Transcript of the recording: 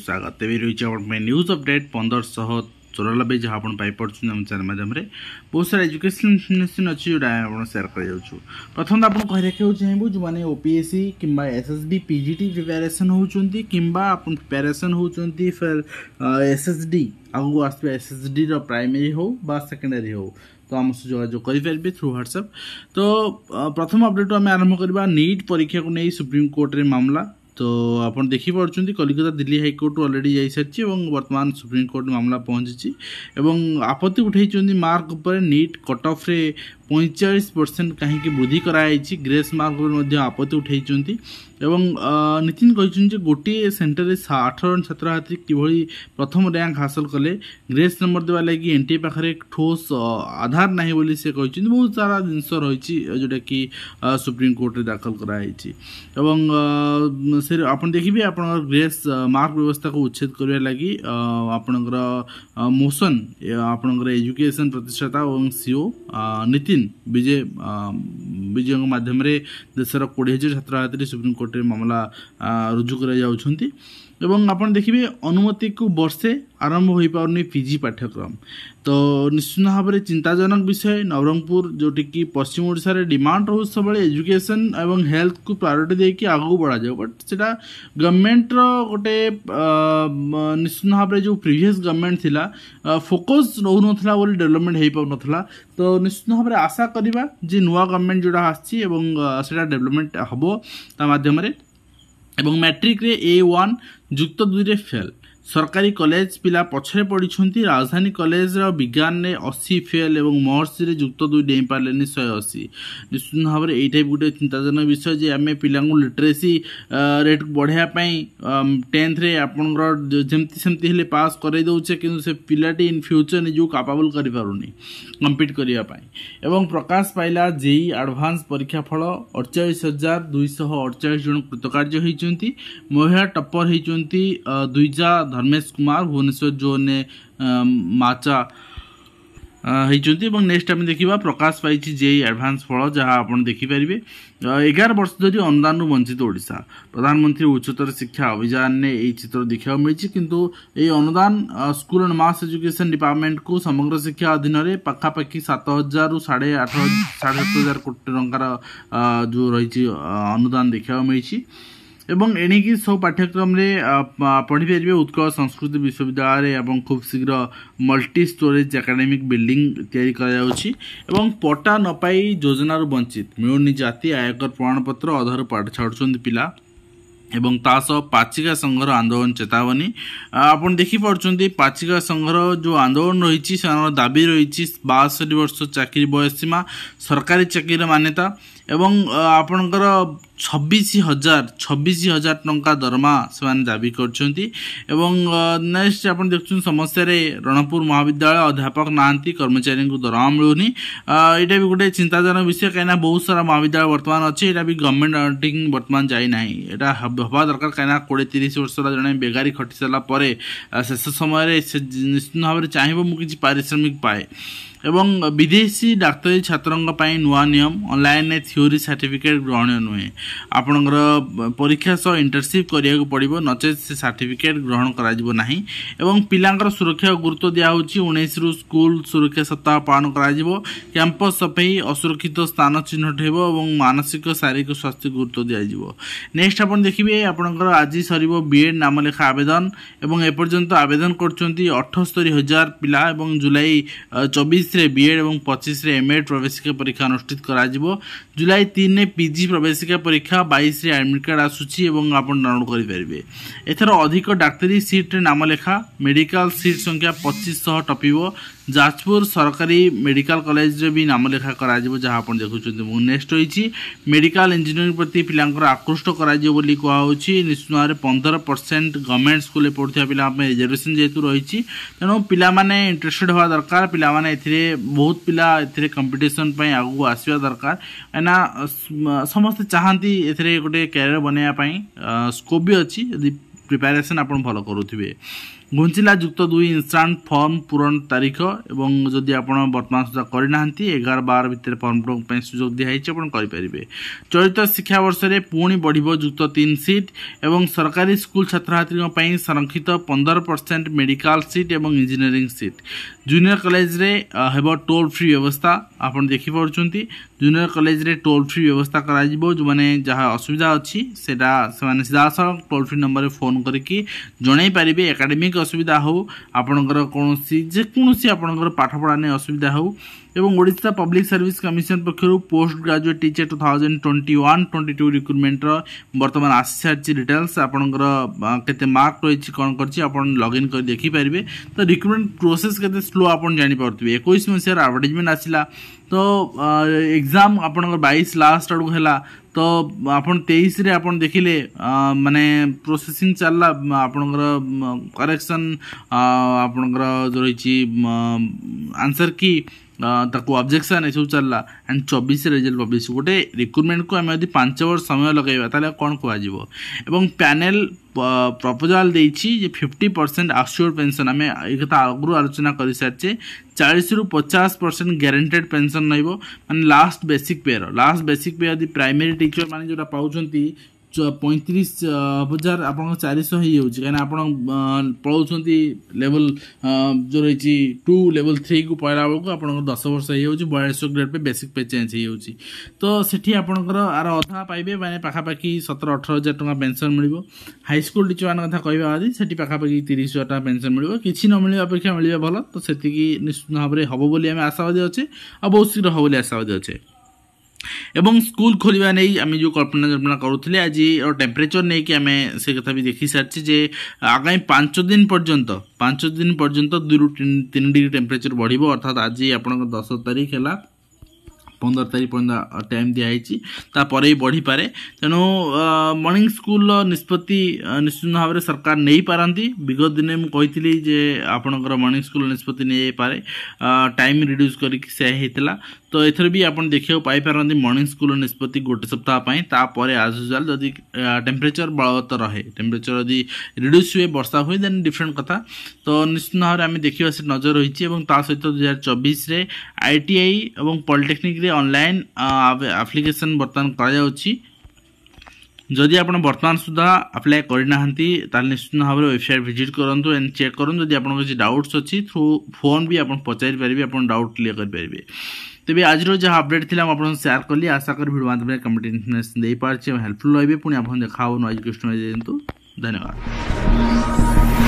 स्वागत तेज रही news update 1594 जहाँ आप पाइपम चैनल माध्यम बहुत सारा एजुकेशन इनफर्मेशन अच्छी जोटा सेयार कर प्रथम आपको कही रखा चाहूँ जो मैंने ओपीएससी कि एसएसबी पीजीटी प्रिपेरेसन होती कि प्रिपेरेसन होती फिर एसएसडी आगू आस एसएसडी प्राइमरी हो बा सेकेंडरी हो तो आम सह जोगाजोग करेंगे थ्रू व्हाट्सएप। तो प्रथम अपडेट आम आरंभ करवा नीट परीक्षा को नहीं सुप्रीम कोर्ट रे मामला। तो आप देखिपुं कलिकता दिल्ली हाईकोर्ट अलरेडी जा सारी वर्तमान सुप्रीम कोर्ट मामला पहुंची आपत्ति उठाई मार्क उपर नीट कट ऑफ रे 45% कहीं वृद्धि कराई ग्रेस मार्क आपत्ति उठाई नितिन कहते गोटे सेन्टर 18 छात्र छात्री किभली प्रथम रैंक हासिल कले ग्रेस नंबर देवा लगी एनटीए पाखे ठोस आधार नहीं बोली से कहते बहुत सारा जिनस रही जोटा कि सुप्रीम कोर्ट रे दाखल कराई से आप देखिए आप ग्रेस मार्क व्यवस्था को उच्छेद करने लगी आपणकर मोशन आपणकर एजुकेशन प्रतिष्ठाता और सीओ नितिन विजय माध्यम देशर 20,000 छात्र छात्री सुप्रीम कोर्ट रे मामला रुजु कर आपन देखिए अनुमति को वर्षे आरंभ हो पारनी पीजी पाठ्यक्रम। तो निश्चित भाव में चिंताजनक विषय नवरंगपुर जोटी कि पश्चिम ओडिशा रे डिमांड रोज सब एजुकेशन एवं हेल्थ को प्रायोरिटी देकी आगू बढ़ा जाए बट सेटा गवर्नमेंट रो गोटे निश्चित भाव में जो प्रीवियस गवर्नमेंट थिला फोकस रहू नथला बोली डेवलपमेंट हो पाउ नथला। तो निश्चित भाव में आशा करबा जे नुआ गवर्नमेंट जोड़ा आछि एवं सेटा डेवलपमेंट हबो ता माध्यम रे एवं मैट्रिक रे A1 जुक्त 2 रे फेल सरकारी कॉलेज पिला पछरे पड़ी राजधानी कॉलेज विज्ञान ने 80 फेल और महर्षि रे जुक्त 2 डेई पारे 180 निश्चित भाव में यही गोटे चिंताजनक विषय जे आम पिला लिटरेसी रेट बढ़ाई 10th रे आपंकर जमती सेमती हेले पास कर दौचे कि से पिलाटी इन फ्यूचर निज कैपेबल कर पारुनी कम्पीट करने एवं प्रकाश पाइला जेई एडवांस परीक्षा फल 48,248 जन कृतकार्य होती महिला टप्पर होती दुईजा धर्मेश कुमार भुवनेश्वर जोन ने माचा होती। नेक्स्ट आम देखा प्रकाश पाई जेई एडवांस फल जहाँ आप देखिपारे 11 वर्ष धरी अनुदान वंचित ओडिशा प्रधानमंत्री उच्चतर शिक्षा अभियान ने यही चित्र देखा मिली किंतु ये अनुदान school and mass education department को समग्र शिक्षा अधीन में पाखापाखि 7,000 ରୁ 8,500 कोटी टंकार जो रही अनुदान देखा मिली एवं एणिकी सब पाठ्यक्रम रे पढ़ी पारे उत्कल संस्कृत विश्वविद्यालय एवं खूब शीघ्र मल्टी स्टोरेज एकेडमिक बिल्डिंग तैयारी करायाउछि एवं पट्टा न पाई योजनार वंचित मिलुनी जाति आयकर प्रमाणपत्र अधार पाठ छाड़ुछन्ति पिला एवं तासह पाचिका संघर आंदोलन चेतावनी आपन देखि पारछन्ति पाचिका संघर जो आंदोलन रही दाबी रही 62 वर्ष चाकरी बयस सीमा सरकारी चाकरी मान्यता एवं आपणकर 26,000 टंका दरमा से दाबी करछन्ति एवं नेक्स्ट आप देखुन समस्या रे रणपुर महाविद्यालय अध्यापक नांती कर्मचारी को दरमा मिलुनी यहाँ भी गोटे चिंताजनक विषय कहीं बहुत सारा महाविद्यालय वर्तमान अच्छे यहाँ भी गवर्नमेंट अंडरिंग वर्तमान जाई नाही एटा हवा दरकार कहीं 20-30 वर्ष जड़े बेगारी खटी सारापर शेष समय निश्चित भाव में चाहिए मुझे पारिश्रमिक पाए एवं विदेशी डाक्तरी छात्रों नुआ नियम ऑनलाइन थ्योरी सर्टिफिकेट ग्रहण नुहे आपणकर परीक्षा सह इंटर्नशिप करिया पड़िबो नचेत से सर्टिफिकेट ग्रहण करा जिवो नाही एवं पिलांकर सुरक्षा गुरुत्व दिया होची 19 रु स्कूल सुरक्षा सप्ताह पालन करा जिवो कैंपस सफाई असुरक्षित स्थान चिन्हट हेबो एवं मानसिक शारीरिक स्वास्थ्य गुरुत्व दिया जिवो। नेक्स्ट आपण देखिबे आपणकर आज सरिबो बीएड नामलेखा आवेदन एवं एपर्यंत आवेदन करचंती 78,000 पिला एवं जुलाई 24 रे बीएड एवं 25 रे एमएड प्रवेशिका परीक्षा अनुष्ठित करा जिवो जुलाई 3 ने पीजी प्रवेशिका परीक्षा 22 रे एडमिट कार्ड आसुची एवं आपण डाउनलोड करि परिबे। एथर अधिक डाक्तरी सीट रे नाम लेखा मेडिकल सीट संख्या 2500 टपिबो जाजपुर सरकारी मेडिकल कॉलेज रे भी नाम लेखा करा जहाँ आप देखुं। नेक्स्ट रही मेडिकल इंजीनियरिंग प्रति पिलांकर आकृष्ट करा बोली कहुच्छी। निश्चित भाव में 15% गवर्नमेंट स्कूल पढ़ुवा पिला रिजर्वेशन जेहेतु रही तेणु पिलाने इंटरेस्टेड हवा दरकार। पिलाने बहुत पिला कंपिटिशन आगू आसवा दरकार कहीं समस्ते चाहती ए गोटे कैरियर बनवाई स्कोप भी अच्छी यदि प्रिपेरेसन आप भल करुवे। घुंचिला युक्त 2 इंस्टांट फॉर्म पूरण तारीख एवं जदि आप वर्तमान सुधा करना 11-12 भितर फॉर्म पूरण सुजोग दिखाई करेंगे। चलित शिक्षा वर्ष में पुणी बढ़ युक्त 3 सीट एवं सरकारी स्कूल छात्र छात्री संरक्षित 15% मेडिकल सीट एवं इंजीनियरिंग सीट। जूनियर कॉलेज रे हेबो टोल फ्री व्यवस्था आप देखि पारुछंती। जूनियर कॉलेज रे टोल फ्री व्यवस्था करा जिवो। जो माने जहाँ असुविधा अच्छी सेटा से सीधा टोल फ्री नंबर फोन करके जणै पारिबे। एकेडमिक असुविधा हो आपणकर कोनोसी जेकोनोसी आपणकर पाठ पढ़ा ने असुविधा हो एवं ओडिशा पब्लिक सर्विस कमिशन पक्षरु पोस्ट ग्रेजुएट टीचर 2021-22 रिक्रुटमेंट वर्तमान आसी सारी डिटेल्स आपणकर केते मार्क रही कौन करछि आपण लॉगिन कर देखि पारिबे। तो रिक्रुटमेंट प्रोसेस केते स्लो आपण जानि पारथिबे। 21 मसियार एडवर्टाइजमेंट आसिला तो एग्जाम आपणकर 22 लास्ट आडू हैला तो आपन 23 रे आपन देखिले माने प्रोसेसिंग चलला आपणकर करेक्शन आपणकर जो रही आंसर की ताको ऑब्जेक्शन ए सब चलला एंड 24 रिजल्ट पब्लिश। गोटे रिक्रुटमेंट को आम यदि 5 वर्ष समय लगेगा ताले कौन कहजिवो। एवं पैनल प्रपोजल देछि जे 50% आश्योर्ड पेंशन आम एक आगु आलोचना कर सारी 40 रु 50% गारंटेड पेंशन नइबो माने लास्ट बेसिक पे यदि प्राइमरी टीचर माने जोटा पाउछंती 35,000 आप 400 हो कहीं आप पढ़ाऊँच लेवल जो रही 2 लेवल 3 को पढ़ला बेलू आप 10 वर्ष हो 42 ग्रेड पे बेसिक पे चेंज हो तो सेठी आपंकर आर अधा पाइबे माने पाखापाखि 17-18 हजार टका पेंशन मिल। हाई स्कूल टीचर मान कथा कहवा यदि पाखापाखि 30,000 टका पेंशन मिल कि न मिले अपेक्षा मिले भल। तो से निश्चित भाव में हम बोली आशावादी अच्छे और बहुत शीघ्र हम आशावादी अच्छे। एवं स्कूल खोलिया नहीं आम जो कल्पना करुले आज टेम्परेचर नहीं कि आम से कथा भी देखी सारी जे आगामी 5 दिन पर्यंत 2 ରୁ 3 डिग्री टेम्परेचर बढ़ अर्थात आज आप 10 तारीख है 15 तारीख पर्यंत टाइम दिखाई तापर ही बढ़ी पारे। तेणु मॉर्निंग स्कूल निष्पत्ति निश्चित भाव में सरकार नहीं पारती। विगत दिन मुझे जे आपणकर मॉर्निंग स्कूल निष्पत्ति नहीं पारे टाइम रिड्यूस करके तो एथर भी आप देखा पाइपारती मॉर्निंग स्कूल निष्पत्ति गोटे सप्ताह तापर आज यूजुआल जदि टेम्परेचर बलवत्तर रहे टेम्परेचर यदि रिड्यूस हुए वर्षा हुए देन डिफरेंट कथा। तो निश्चित भाव में आम देखा से नजर रही सहित 2024 रे ITI और पॉलिटेक्निक रे ऑनलाइन एप्लिकेशन बर्तमान कर जदि आप वर्तमान सुधा अप्लाई करना निश्चित भाव में वेबसाइट विजिट करूँ एंड चेक करूँ। जदि आप किसी डाउट्स अच्छी थ्रू फोन भी आप पचारि पारे आप डाउट क्लियर करेंगे। तेज आज जहाँ अपडेट थी आप शेयर कली आशा कर भिडियो माध्यम कमेंट इन्फॉर्मेशन दे पारे हेल्पफुल रही। पुणी आप देखा नॉइज क्वेश्चन दिंतु। धन्यवाद।